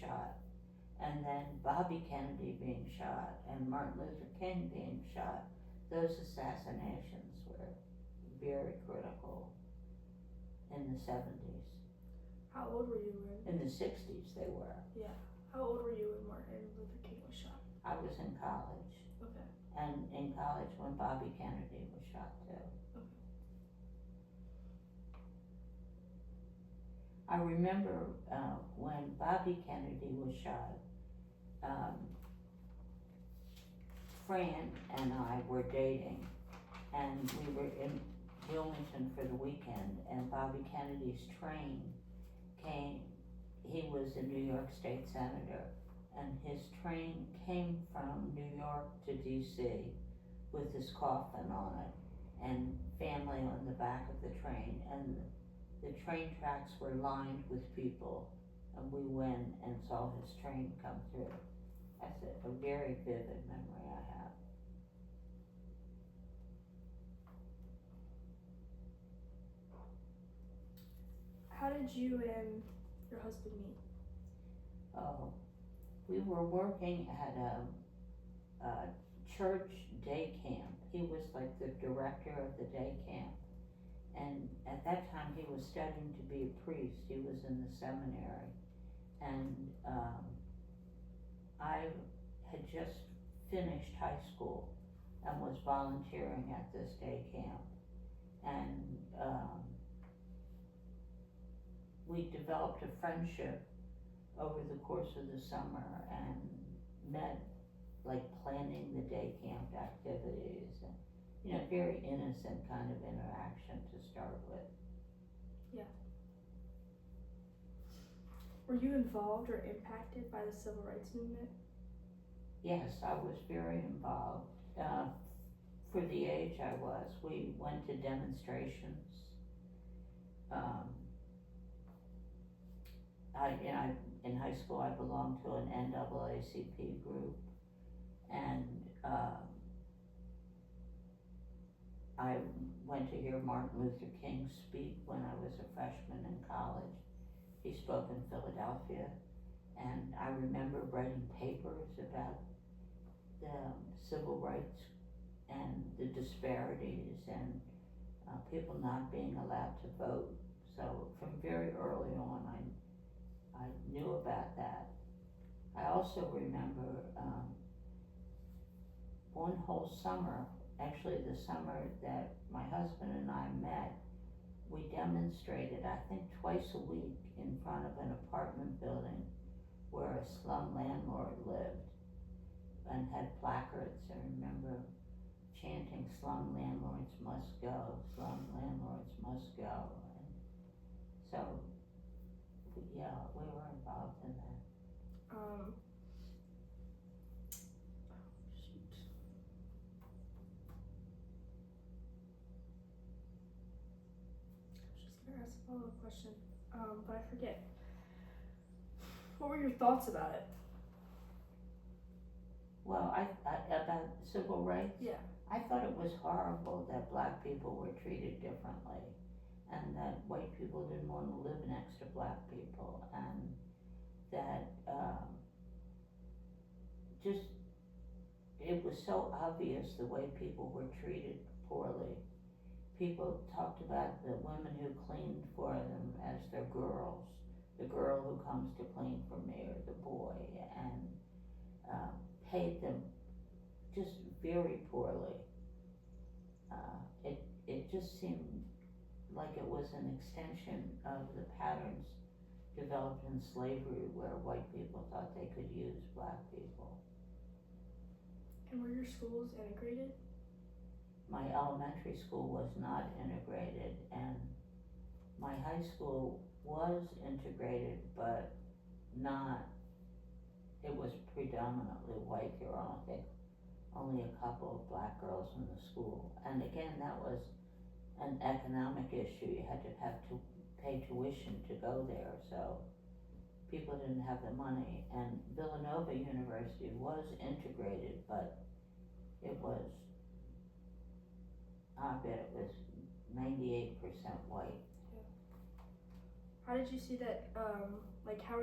shot, and then Bobby Kennedy being shot, and Martin Luther King being shot. Those assassinations were very critical in the 70s. How old were you when? In the 60s they were. Yeah. How old were you when Martin Luther King was shot? I was in college. Okay. And in college when Bobby Kennedy was shot too. Okay. I remember when Bobby Kennedy was shot, Fran and I were dating, and we were in Wilmington for the weekend, and Bobby Kennedy's train came. He was a New York State Senator, and his train came from New York to DC with his coffin on it, and family on the back of the train, and the train tracks were lined with people, and we went and saw his train come through. That's a very vivid memory I have. How did you and your husband meet? Oh, we were working at a church day camp. He was like the director of the day camp. And at that time he was studying to be a priest. He was in the seminary. And I had just finished high school and was volunteering at this day camp. And we developed a friendship over the course of the summer and met, like planning the day camp activities, and very innocent kind of interaction to start with. Yeah. Were you involved or impacted by the civil rights movement? Yes, I was very involved. For the age I was, we went to demonstrations. In high school I belonged to an NAACP group, and I went to hear Martin Luther King speak when I was a freshman in college. He spoke in Philadelphia, and I remember writing papers about the civil rights and the disparities and people not being allowed to vote. So from very early on I knew about that. I also remember one whole summer, actually the summer that my husband and I met, we demonstrated, I think twice a week, in front of an apartment building where a slum landlord lived, and had placards. I remember chanting, "Slum landlords must go, slum landlords must go." And so, yeah, we were involved in that. Shoot. I was just gonna ask a follow-up question, but I forget. What were your thoughts about it? Well, I about civil rights? Yeah. I thought it was horrible that black people were treated differently, and that white people didn't want to live next to black people, and that just, it was so obvious the way people were treated poorly. People talked about the women who cleaned for them as their girls, the girl who comes to clean for me, or the boy, and paid them just very poorly. It just seemed like it was an extension of the patterns developed in slavery, where white people thought they could use black people. And were your schools integrated? My elementary school was not integrated, and my high school was integrated, but not, it was predominantly white. There were, I think, only a couple of black girls in the school. And again, that was an economic issue. You had to pay tuition to go there, so people didn't have the money. And Villanova University was integrated, but it was, I bet it was 98% white. Yeah. How did you see that, how were they